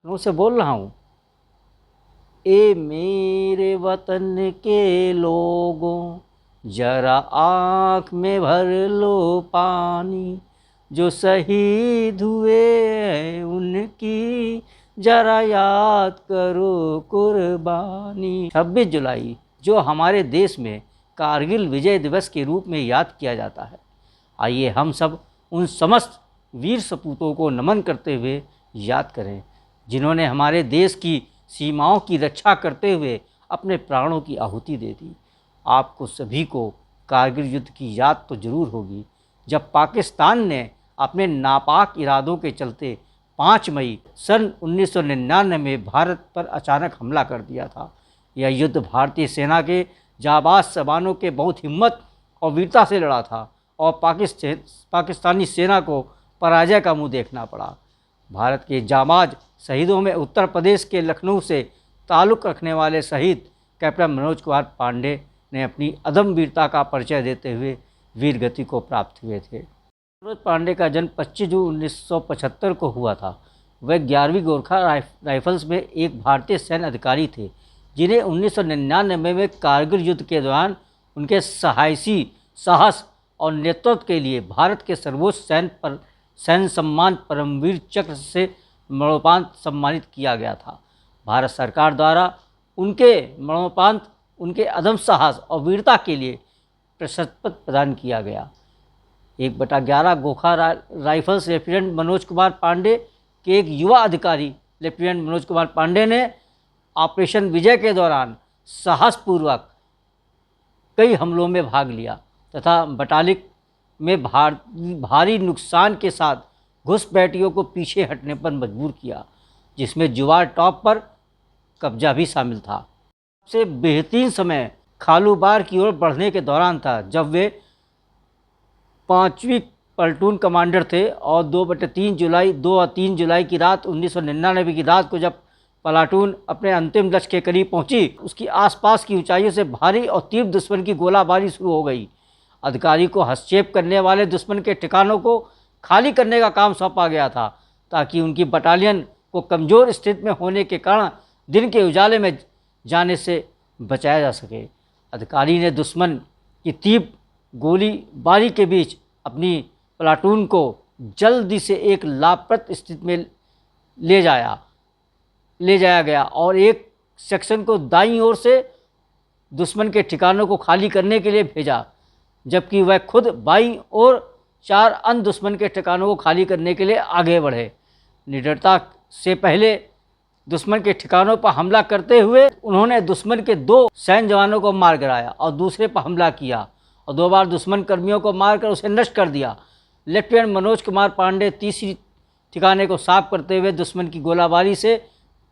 मैं उनसे बोल रहा हूँ, ए मेरे वतन के लोगों, जरा आँख में भर लो पानी, जो शहीद हुए हैं उनकी जरा याद करो कुर्बानी। 26 जुलाई जो हमारे देश में कारगिल विजय दिवस के रूप में याद किया जाता है, आइए हम सब उन समस्त वीर सपूतों को नमन करते हुए याद करें जिन्होंने हमारे देश की सीमाओं की रक्षा करते हुए अपने प्राणों की आहुति दे दी। आपको सभी को कारगिल युद्ध की याद तो ज़रूर होगी, जब पाकिस्तान ने अपने नापाक इरादों के चलते 5 मई सन 1999 में भारत पर अचानक हमला कर दिया था। यह युद्ध भारतीय सेना के जाबाज जवानों के बहुत हिम्मत और वीरता से लड़ा था और पाकिस्तानी सेना को पराजय का मुंह देखना पड़ा। भारत के जाबाज शहीदों में उत्तर प्रदेश के लखनऊ से ताल्लुक़ रखने वाले शहीद कैप्टन मनोज कुमार पांडे ने अपनी अदम्य वीरता का परिचय देते हुए वीर गति को प्राप्त हुए थे। मनोज पांडे का जन्म 25 जून 1975 को हुआ था। वह 11वीं गोरखा राइफल्स में एक भारतीय सैन्य अधिकारी थे, जिन्हें 1999 में कारगिल युद्ध के दौरान उनके साहसी साहस और नेतृत्व के लिए भारत के सर्वोच्च सैन्य सम्मान परमवीर चक्र से मरणोपरांत सम्मानित किया गया था। भारत सरकार द्वारा उनके मरणोपरांत उनके अदम्य साहस और वीरता के लिए प्रशस्ति पत्र प्रदान किया गया। 1/11 गोरखा राइफल्स लेफ्टिनेंट मनोज कुमार पांडे के एक युवा अधिकारी लेफ्टिनेंट मनोज कुमार पांडे ने ऑपरेशन विजय के दौरान साहसपूर्वक कई हमलों में भाग लिया तथा बटालिक में भारी नुकसान के साथ घुसपैठियों को पीछे हटने पर मजबूर किया, जिसमें जुवार टॉप पर कब्जा भी शामिल था। सबसे बेहतरीन समय खालूबार की ओर बढ़ने के दौरान था, जब वे 5वीं प्लाटून कमांडर थे और 2 और 3 जुलाई की रात 1999 की रात को जब प्लाटून अपने अंतिम लक्ष्य के करीब पहुंची, उसकी आसपास की ऊंचाइयों से भारी और तीव्र दुश्मन की गोलाबारी शुरू हो गई। अधिकारी को हस्तक्षेप करने वाले दुश्मन के ठिकानों को खाली करने का काम सौंपा गया था, ताकि उनकी बटालियन को कमज़ोर स्थिति में होने के कारण दिन के उजाले में जाने से बचाया जा सके। अधिकारी ने दुश्मन की तीव्र गोलीबारी के बीच अपनी प्लाटून को जल्दी से एक लाभप्रद स्थिति में ले जाया गया और एक सेक्शन को दाईं ओर से दुश्मन के ठिकानों को खाली करने के लिए भेजा, जबकि वह खुद बाईं ओर 4 अन्य दुश्मन के ठिकानों को खाली करने के लिए आगे बढ़े। निडरता से पहले दुश्मन के ठिकानों पर हमला करते हुए उन्होंने दुश्मन के 2 सैन्य जवानों को मार गिराया और दूसरे पर हमला किया और 2 बार दुश्मन कर्मियों को मारकर उसे नष्ट कर दिया। लेफ्टिनेंट मनोज कुमार पांडे तीसरी ठिकाने को साफ करते हुए दुश्मन की गोलाबारी से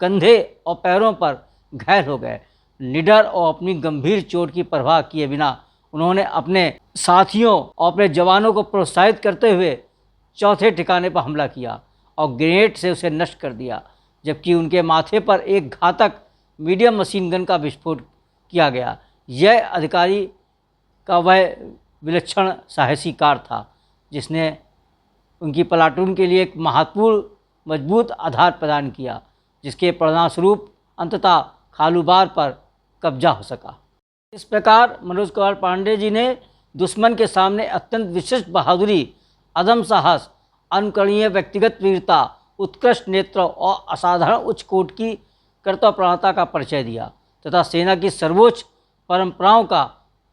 कंधे और पैरों पर घायल हो गए। निडर और अपनी गंभीर चोट की परवाह किए बिना उन्होंने अपने साथियों और अपने जवानों को प्रोत्साहित करते हुए चौथे ठिकाने पर हमला किया और ग्रेनेड से उसे नष्ट कर दिया, जबकि उनके माथे पर एक घातक मीडियम मशीन गन का विस्फोट किया गया। यह अधिकारी का वह विलक्षण साहसी कार्य था जिसने उनकी प्लाटून के लिए एक महत्वपूर्ण मजबूत आधार प्रदान किया, जिसके परिणामस्वरूप अंततः खालूबार पर कब्जा हो सका। इस प्रकार मनोज कुमार पांडे जी ने दुश्मन के सामने अत्यंत विशिष्ट बहादुरी, अदम्य साहस, अनुकरणीय व्यक्तिगत वीरता, उत्कृष्ट नेतृत्व और असाधारण उच्च कोटि की कर्तव्यपरायणता का परिचय दिया तथा सेना की सर्वोच्च परंपराओं का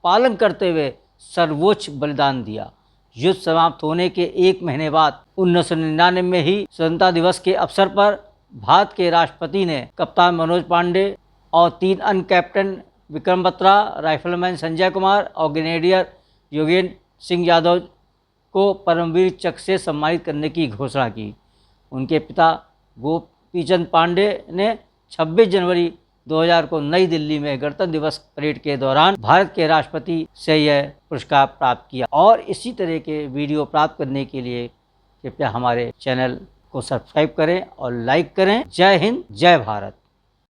पालन करते हुए सर्वोच्च बलिदान दिया। युद्ध समाप्त होने के 1 महीने बाद 1999 में ही स्वतंत्रता दिवस के अवसर पर भारत के राष्ट्रपति ने कप्तान मनोज पांडे और 3 अन्य कैप्टन विक्रम बत्रा, राइफलमैन संजय कुमार और ग्रेनेडियर योगेंद्र सिंह यादव को परमवीर चक्र से सम्मानित करने की घोषणा की। उनके पिता गोपीचंद पांडे ने 26 जनवरी 2000 को नई दिल्ली में गणतंत्र दिवस परेड के दौरान भारत के राष्ट्रपति से यह पुरस्कार प्राप्त किया। और इसी तरह के वीडियो प्राप्त करने के लिए कृपया हमारे चैनल को सब्सक्राइब करें और लाइक करें। जय हिंद, जय भारत।